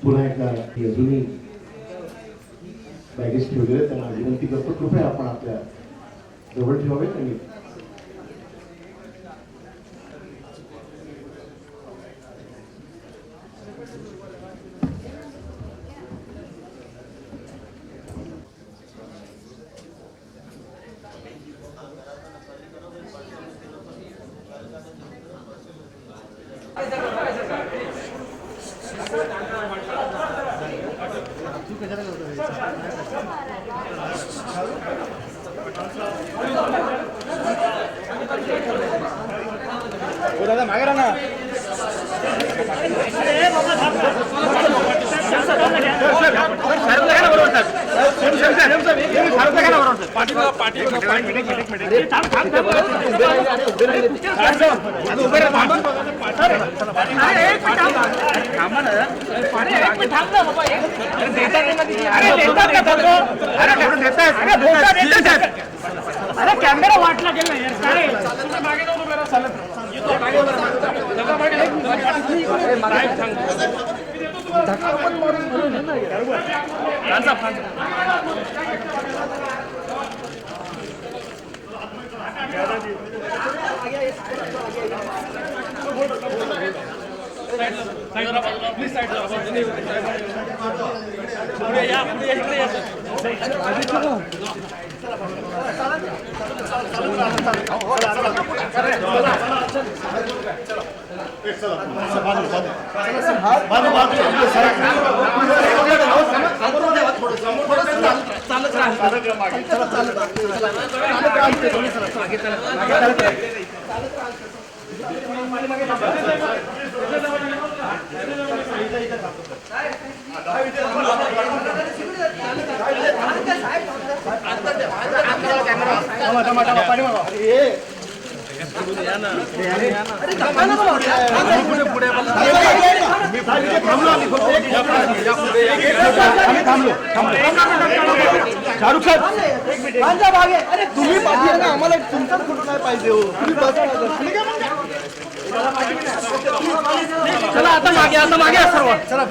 पुन्हा एकदा अजूनही बॅगेज ठेवलेले त्यांना विनंती करतो, कृपया आपण आपल्या जवळ ठेवावेत आणि दादा मागे राहा ना. अरे कॅमेरा वाटला गेला यार. मागे जाऊन उभे राहा चालत. शाहरुख साहेब अरे तुम्ही पाहिजे ना, आम्हाला तुमचाच फोटो नाही पाहिजे हो. तुम्ही चला आता मागे सर्व चला.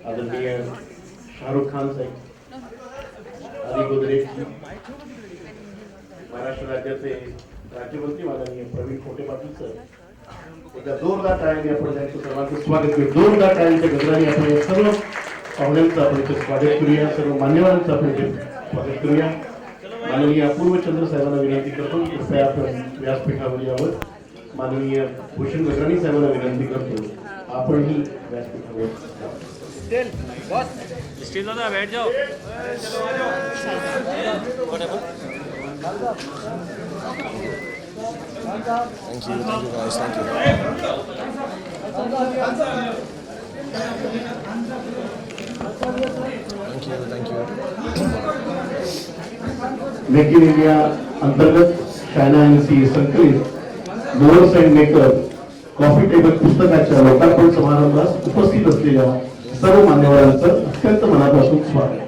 आदरणीय शाहरुख खान साहेब, आदी गोदरे, महाराष्ट्र राज्याचे राज्यमंत्री माननीय प्रवीण पोटे पाटील सर, एकदा जोरदार टाळ्यांनी आपण त्यांचं सर्वांचं स्वागत करू. जोरदार टाळ्यांच्या गजराने आपण या सर्व पाहुण्यांचं आपण इथे स्वागत करूया, सर्व मान्यवरांचं आपण इथे स्वागत करूया. माननीय अपूर्वचंद्र साहेबांना विनंती करतो, कृपया आपण व्यासपीठावर यावं. माननीय भूषण गजराणी साहेबांना विनंती करतो, आपणही व्यासपीठावर स्टेज दादा बैठ जाओ. Thank you guys, thank you. Thank you. Make in India अंतर्गत चायना एनसी संकलित मोअर्स अँड मेकर कॉफी टेबल पुस्तकाच्या लोकार्पण समारंभास उपस्थित असलेल्या सर्व मान्यवरांचं अत्यंत मनापासून स्वागत.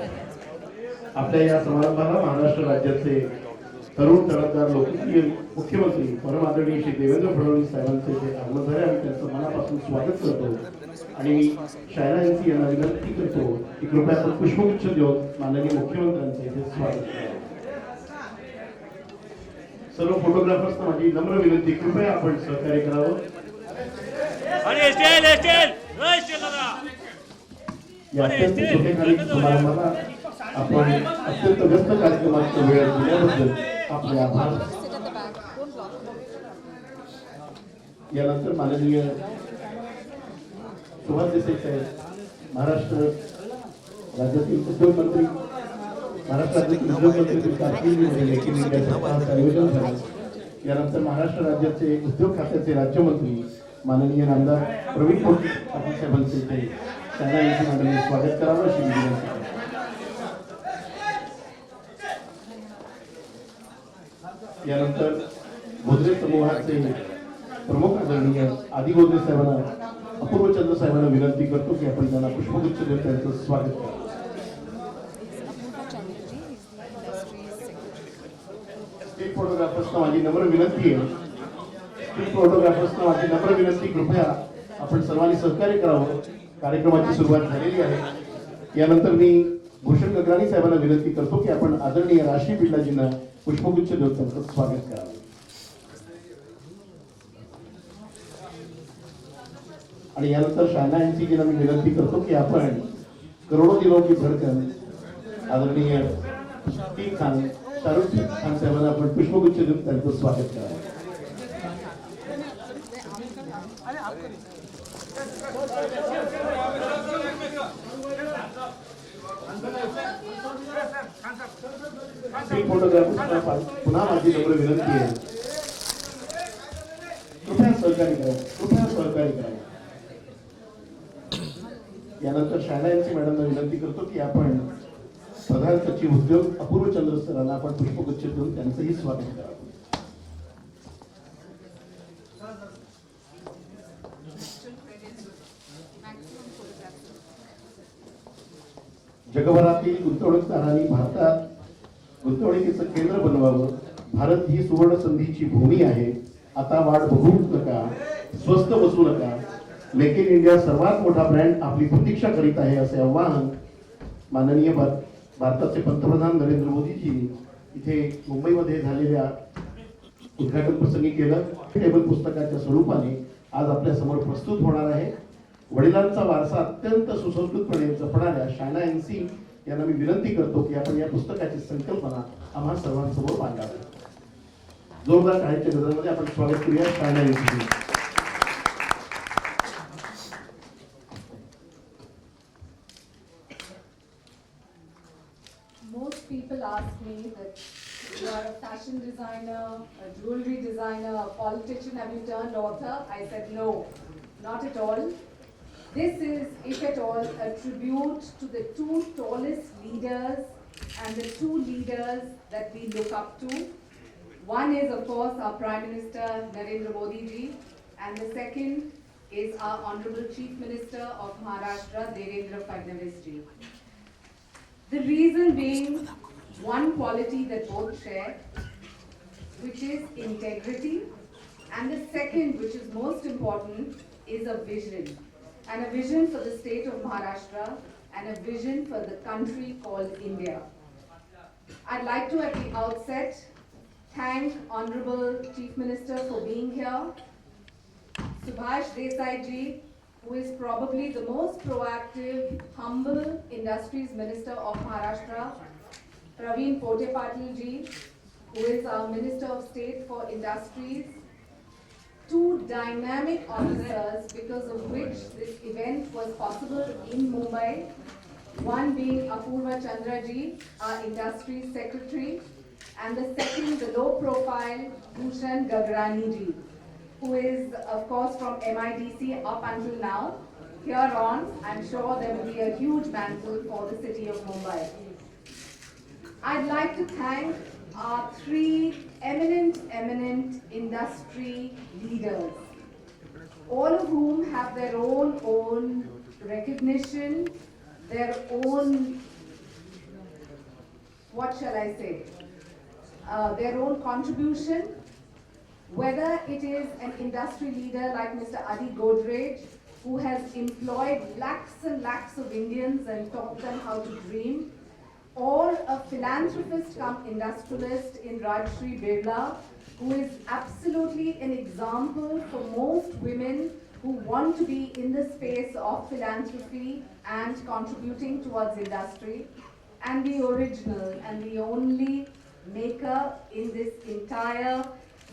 आपल्या या समारंभाला महाराष्ट्र राज्याचे तरुण तडफदार लोकप्रिय मुख्यमंत्री परम आदरणीय श्री देवेंद्र फडणवीस साहेबांचे जे आगमन झाले, आम्ही त्यांचं मनापासून स्वागत करतो. आणि मी चायना एनसी यांना विनंती करतो की कृपया आपण पुष्पगुच्छ देऊन माननीय मुख्यमंत्र्यांचे इथे स्वागत करा. सर्व फोटोग्राफर्सना माझी नम्र विनंती, कृपया आपण सहकार्य करावं. या अत्यंत छोटेखानी समारंभाला आपण अत्यंत व्यस्त कार्यक्रमाचा वेळ दिल्याबद्दल आपले आभार. यानंतर माननीय सुभाष देसाई साहेब, महाराष्ट्र राज्यातील उद्योगमंत्री, महाराष्ट्रातील उद्योगमंत्री आयोजन झाले. यानंतर महाराष्ट्र राज्याचे उद्योग खात्याचे राज्यमंत्री माननीय नामदार प्रवीण पोटे पाटील साहेबांचे ते त्यांना यांची माननीय स्वागत करावं अशी विनंती. यानंतर गोदरे समूहाचे प्रमुख आदरणीय आदी गोदरे साहेबांना अपूर्व चंद्र साहेबांना विनंती करतो की आपण त्यांना पुष्पगुच्छ देऊन त्यांचं स्वागत करावं. स्ट्रीट फोटोग्राफर्सना माझी नम्र विनंती आहे, स्ट्रीट फोटोग्राफर्सना माझी नम्र विनंती, कृपया आपण सर्वांनी सहकार्य करावं. कार्यक्रमाची सुरुवात झालेली आहे. यानंतर मी भूषण गगराणी साहेबांना विनंती करतो की आपण आदरणीय राशी बिर्लाजींना पुष्पगुच्छ देऊन त्यांचं स्वागत करावं. आणि यानंतर शायना यांची जी मी विनंती करतो की आपण करोडो दिलों की धडकन आदरणीय टी खान शाहरुख खान साहेबांना आपण पुष्पगुच्छ देऊन त्यांचं स्वागत करावं. स्ट्रीट फोटोग्राफर्सना पुन्हा माझी नम्र विनंती आहे, कृपया सहकार्य करावं, कृपया सहकार्य करावं. यानंतर शायना यांची मॅडमना विनंती करतो की आपण प्रधान सचिव उद्योग अपूर्व चंद्र सरांना आपण पुष्पगुच्छ देऊन त्यांचंही स्वागत करावं. जगभरातील गुंतवणूकदारांनी भारतात गुंतवणुकीचं केंद्र बनवावं. भारत ही सुवर्ण संधीची भूमी आहे. आता वाट बघू नका, स्वस्त बसू नका. मेक इन इंडिया सर्वात मोठा ब्रँड आपली प्रतीक्षा करीत आहे, असे आवाहन माननीय भारताचे पंतप्रधान नरेंद्र मोदीजी इथे मुंबईमध्ये झालेल्या उद्घाटन प्रसंगी केलं. टेबल पुस्तकाच्या स्वरूपाने आज आपल्या समोर प्रस्तुत होणार आहे. वडिलांचा वारसा अत्यंत सुसंस्कृतपणे जपणाऱ्या शायना एनसी यांना मी विनंती करतो की आपण या पुस्तकाची संकल्पना आम्हा सर्वांसमोर मांडावी. जोरदार टाळ्यांच्या गजरामध्ये आपण स्वागत करूया Shaina NC. Most people ask me that you are a fashion designer, a jewelry designer, a politician, have you turned author? I said no, not at all. This is, if at all, a tribute to the two tallest leaders and the two leaders that we look up to. One is, of course, our Prime Minister Narendra Modi ji, and the second is our Honorable Chief Minister of Maharashtra, Devendra Fadnavis ji. The reason being one quality that both share, which is integrity, and the second, which is most important, is a vision. And a vision for the state of Maharashtra and a vision for the country called India. I'd like to at the outset thank Honorable Chief Minister for being here, Subhash Desai ji, who is probably the most proactive, humble Industries Minister of Maharashtra, Praveen Pote Patil ji, who is our Minister of State for Industries, two dynamic officers because of which this event was possible in Mumbai, one being Apurva Chandra ji, our Industries Secretary, and the second, the low-profile Bhushan Gagrani ji, who is, of course, from MIDC up until now. Here on, I'm sure there will be a huge mantle for the city of Mumbai. I'd like to thank our three eminent industry leaders, all of whom have their own recognition, their own, what shall I say, their own contribution. Whether it is an industry leader like Mr. Adi Godrej, who has employed lakhs and lakhs of Indians and taught them how to dream, or a philanthropist come industrialist in Rajshri Birla, who is absolutely an example for most women who want to be in the space of philanthropy and contributing towards industry, and the original and the only maker in this entire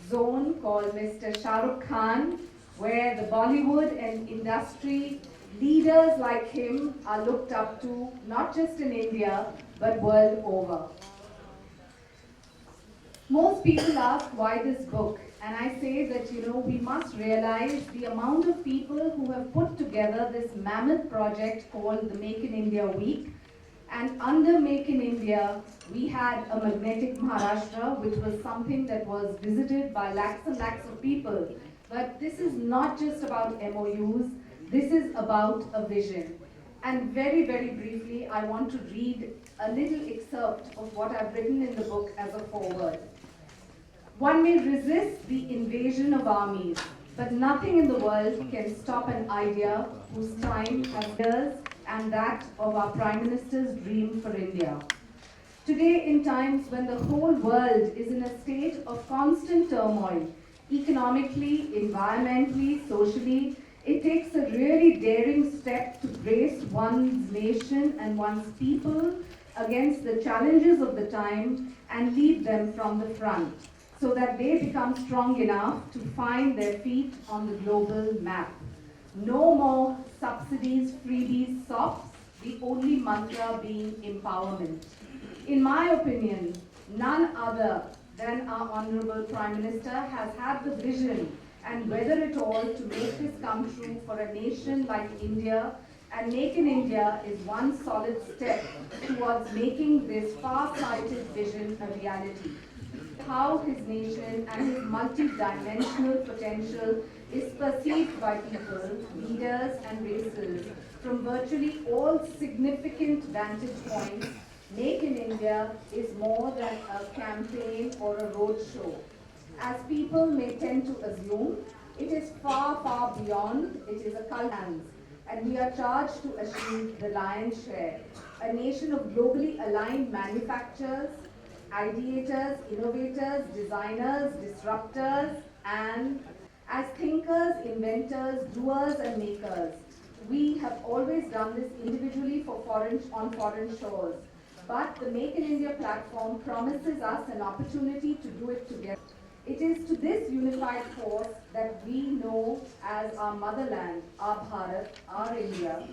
zone called Mr. Shah Rukh Khan, where the Bollywood and industry leaders like him are looked up to, not just in India, but world over. Most people ask why this book, and I say that, we must realize the amount of people who have put together this mammoth project called the Make in India Week. And under Make in India, we had a magnetic Maharashtra, which was something that was visited by lakhs and lakhs of people. But this is not just about MOUs. This is about a vision. And very, very briefly, I want to read a little excerpt of what I've written in the book as a foreword. One may resist the invasion of armies, but nothing in the world can stop an idea whose time has years and that of our Prime Minister's dream for India. Today, in times when the whole world is in a state of constant turmoil, economically, environmentally, socially, it takes a really daring step to brace one's nation and one's people against the challenges of the time and lead them from the front, so that they become strong enough to find their feet on the global map. No more subsidies, freebies, softs, the only mantra being empowerment. In my opinion, none other than our Honorable Prime Minister has had the vision and weather it all to make this come true for a nation like India, and Make in India is one solid step towards making this far-sighted vision a reality. How his nation and his multi-dimensional potential is perceived by people, leaders and races from virtually all significant vantage points, Make in India is more than a campaign or a road show. As people may tend to assume, it is far, far beyond. It is a culture, and we are charged to achieve the lion's share. A nation of globally aligned manufacturers, ideators, innovators, designers, disruptors, and as thinkers, inventors, doers, and makers. We have always done this individually on foreign shores, but the Make in India platform promises us an opportunity to do it together. It is to this unified force that we know as our motherland, our Bharat, our India,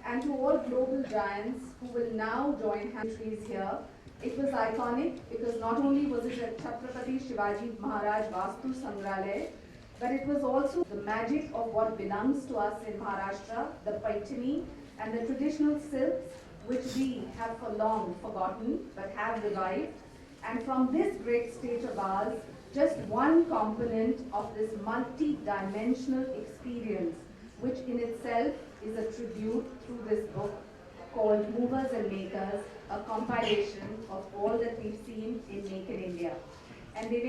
and to all global giants who will now join hands here. It was iconic because not only was it at Chhatrapati Shivaji Maharaj Vastu Sangrahalaya, but it was also the magic of what belongs to us in Maharashtra, the Paithani and the traditional silks, which we have for long forgotten but have revived. And from this great state of ours, just one component of this multi-dimensional experience, which in itself is a tribute through this book called Movers and Makers, a compilation of all that we've seen in Make in India. And they